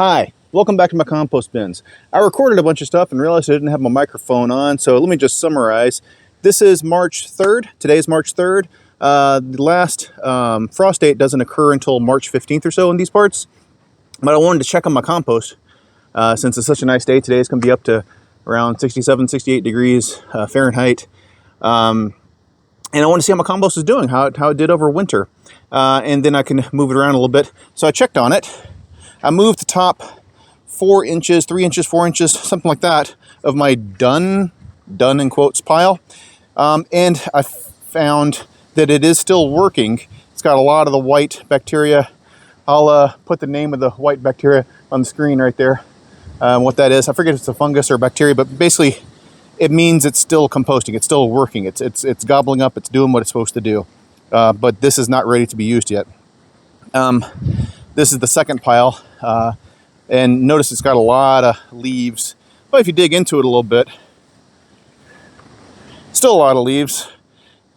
Hi, welcome back to my compost bins. I recorded a bunch of stuff and realized I didn't have my microphone on, so let me just summarize. This is March 3rd. Today is March 3rd. The last frost date doesn't occur until March 15th or so in these parts, but I wanted to check on my compost since it's such a nice day. Today it's going to be up to around 67, 68 degrees Fahrenheit. And I want to see how my compost is doing, how it did over winter. And then I can move it around a little bit. So I checked on it. I moved the top 4 inches, 3 inches, 4 inches, something like that, of my done in quotes pile. And I found that it is still working. It's got a lot of the white bacteria. I'll put the name of the white bacteria on the screen right there. What that is, I forget if it's a fungus or a bacteria, but basically it means it's still composting. It's still working. It's gobbling up. It's doing what it's supposed to do. But this is not ready to be used yet. This is the second pile. And notice it's got a lot of leaves. But if you dig into it a little bit, still a lot of leaves.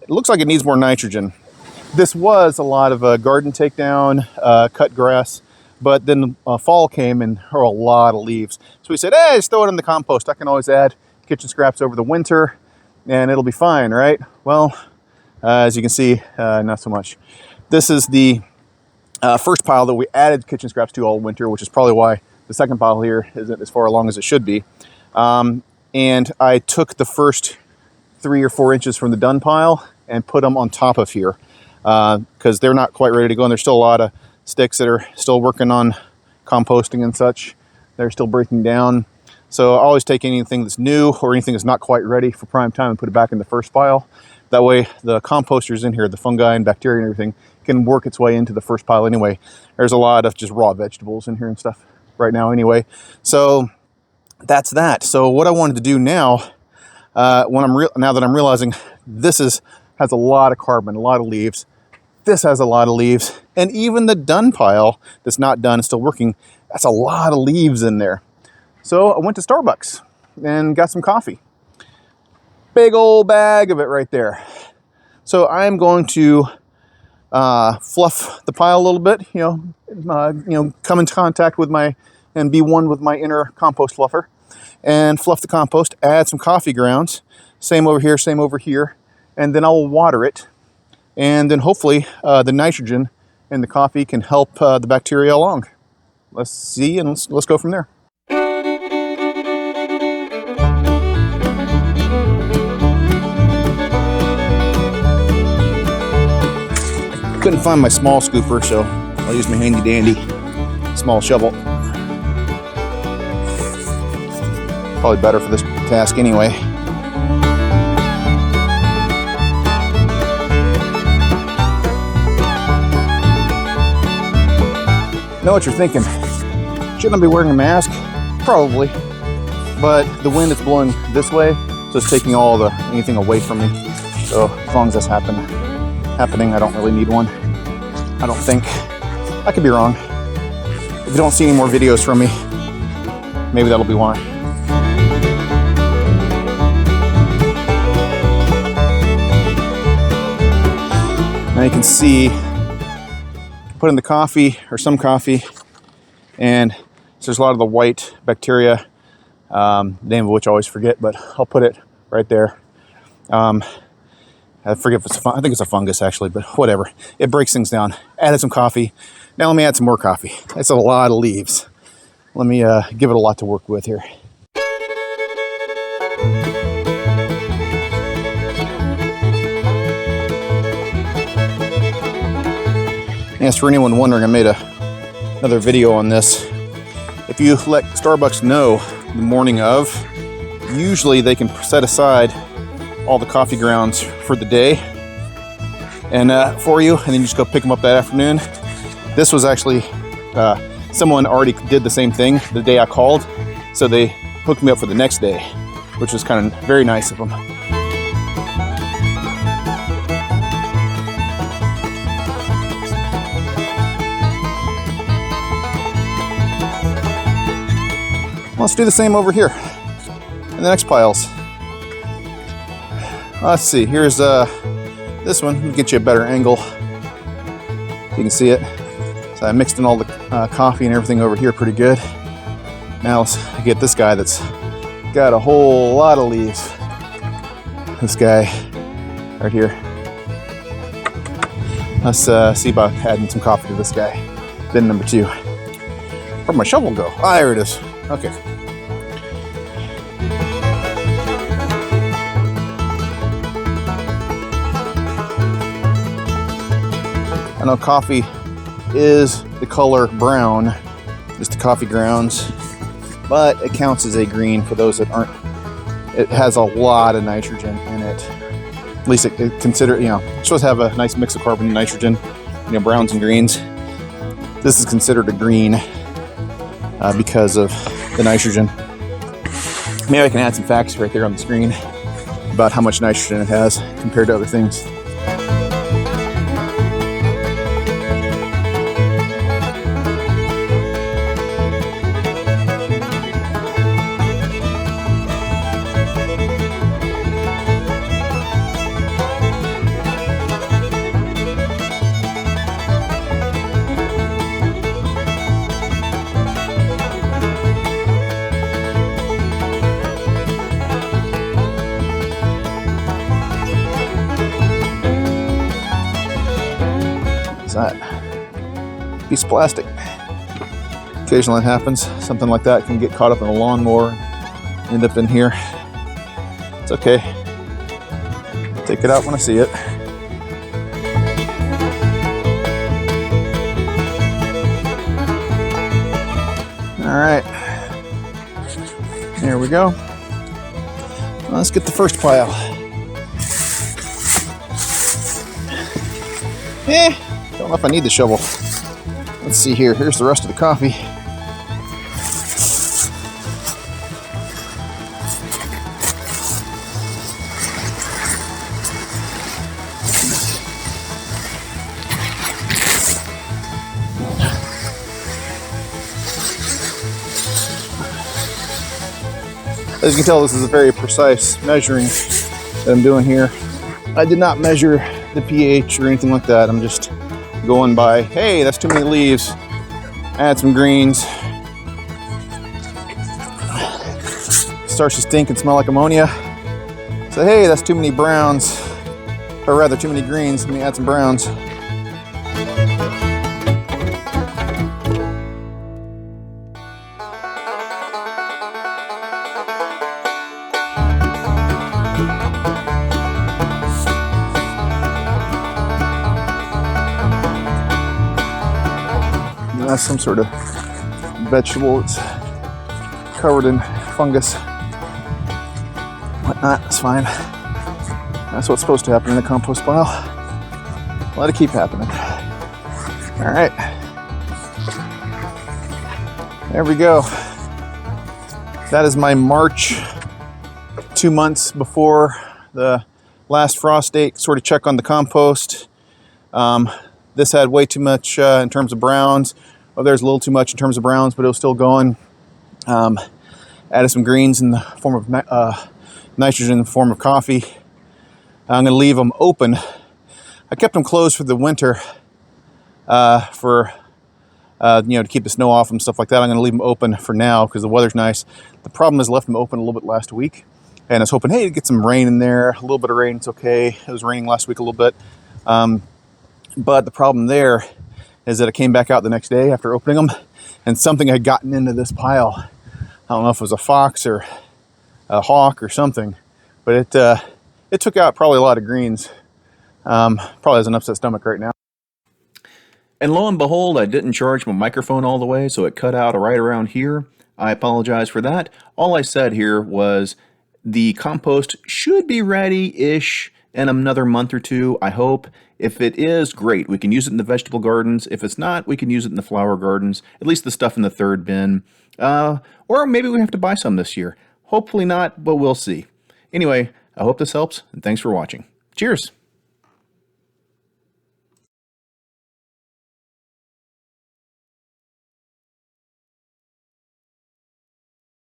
It looks like it needs more nitrogen. This was a lot of garden takedown, cut grass. But then fall came and there were a lot of leaves. So we said, hey, just throw it in the compost. I can always add kitchen scraps over the winter and it'll be fine, right? Well, as you can see, not so much. This is the first pile that we added kitchen scraps to all winter, which is probably why the second pile here isn't as far along as it should be. And I took the first 3 or 4 inches from the done pile and put them on top of here because they're not quite ready to go. And there's still a lot of sticks that are still working on composting and such. They're still breaking down. So I always take anything that's new or anything that's not quite ready for prime time and put it back in the first pile. That way the composters in here, the fungi and bacteria and everything, can work its way into the first pile anyway. There's a lot of just raw vegetables in here and stuff right now anyway. So that's that. So what I wanted to do now, now that I'm realizing this has a lot of carbon, a lot of leaves. This has a lot of leaves. And even the done pile that's not done and still working, that's a lot of leaves in there. So I went to Starbucks and got some coffee. Big old bag of it right there. So I'm going to fluff the pile a little bit, come in contact with and be one with my inner compost fluffer and fluff the compost, add some coffee grounds, same over here, and then I'll water it. And then hopefully the nitrogen in the coffee can help the bacteria along. Let's see, and let's go from there. Couldn't find my small scooper, so I'll use my handy dandy small shovel. Probably better for this task anyway. Know what you're thinking? Shouldn't I be wearing a mask? Probably. But the wind is blowing this way, so it's taking anything away from me. So as long as that's happening, I don't really need one. I don't think. I could be wrong. If you don't see any more videos from me, maybe that'll be why. Now you can see, put in the coffee or some coffee, and there's a lot of the white bacteria, name of which I always forget, but I'll put it right there. I forget if I think it's a fungus actually, but whatever. It breaks things down. Added some coffee. Now let me add some more coffee. That's a lot of leaves. Let me give it a lot to work with here. As for anyone wondering, I made another video on this. If you let Starbucks know the morning of, usually they can set aside all the coffee grounds for the day and for you, and then you just go pick them up that afternoon. This was actually someone already did the same thing the day I called, so they hooked me up for the next day, which was kind of very nice of them. Let's do the same over here in the next piles. Let's see, here's this one. Let me get you a better angle. You can see it. It's So I mixed in all the coffee and everything over here pretty good. Now let's get this guy that's got a whole lot of leaves. This guy right here. Let's see about adding some coffee to this guy. Bin number 2. Where'd my shovel go? Ah, there it is. Okay. I know coffee is the color brown, just the coffee grounds, but it counts as a green for those that aren't. It has a lot of nitrogen in it. At least it consider, it's supposed to have a nice mix of carbon and nitrogen, browns and greens. This is considered a green because of the nitrogen. Maybe I can add some facts right there on the screen about how much nitrogen it has compared to other things. That piece of plastic. Occasionally it happens. Something like that can get caught up in a lawnmower and end up in here. It's okay. Take it out when I see it. All right. There we go. Let's get the first pile. Don't know if I need the shovel. Let's see here. Here's the rest of the coffee. As you can tell, this is a very precise measuring that I'm doing here. I did not measure the pH or anything like that. I'm just going by, hey, that's too many leaves. Add some greens. Starts to stink and smell like ammonia. So, hey, that's too many browns. Or rather, too many greens. Let me add some browns. That's some sort of vegetable. It's covered in fungus. Whatnot, it's fine. That's what's supposed to happen in the compost pile. Let it keep happening. All right. There we go. That is my March, 2 months before the last frost date, sort of check on the compost. This had way too much in terms of browns. Oh, there's a little too much in terms of browns, but it was still going. Added some greens in the form of nitrogen in the form of coffee. I'm going to leave them open. I kept them closed for the winter to keep the snow off and stuff like that. I'm going to leave them open for now because the weather's nice. The problem is I left them open a little bit last week, and I was hoping, hey, to get some rain in there. A little bit of rain, it's okay. It was raining last week a little bit. But the problem there is that I came back out the next day after opening them, and something had gotten into this pile. I don't know if it was a fox or a hawk or something, but it took out probably a lot of greens. Probably has an upset stomach right now. And lo and behold, I didn't charge my microphone all the way, so it cut out right around here. I apologize for that. All I said here was the compost should be ready-ish in another month or two, I hope. If it is, great. We can use it in the vegetable gardens. If it's not, we can use it in the flower gardens, at least the stuff in the third bin. Or maybe we have to buy some this year. Hopefully not, but we'll see. Anyway, I hope this helps, and thanks for watching. Cheers!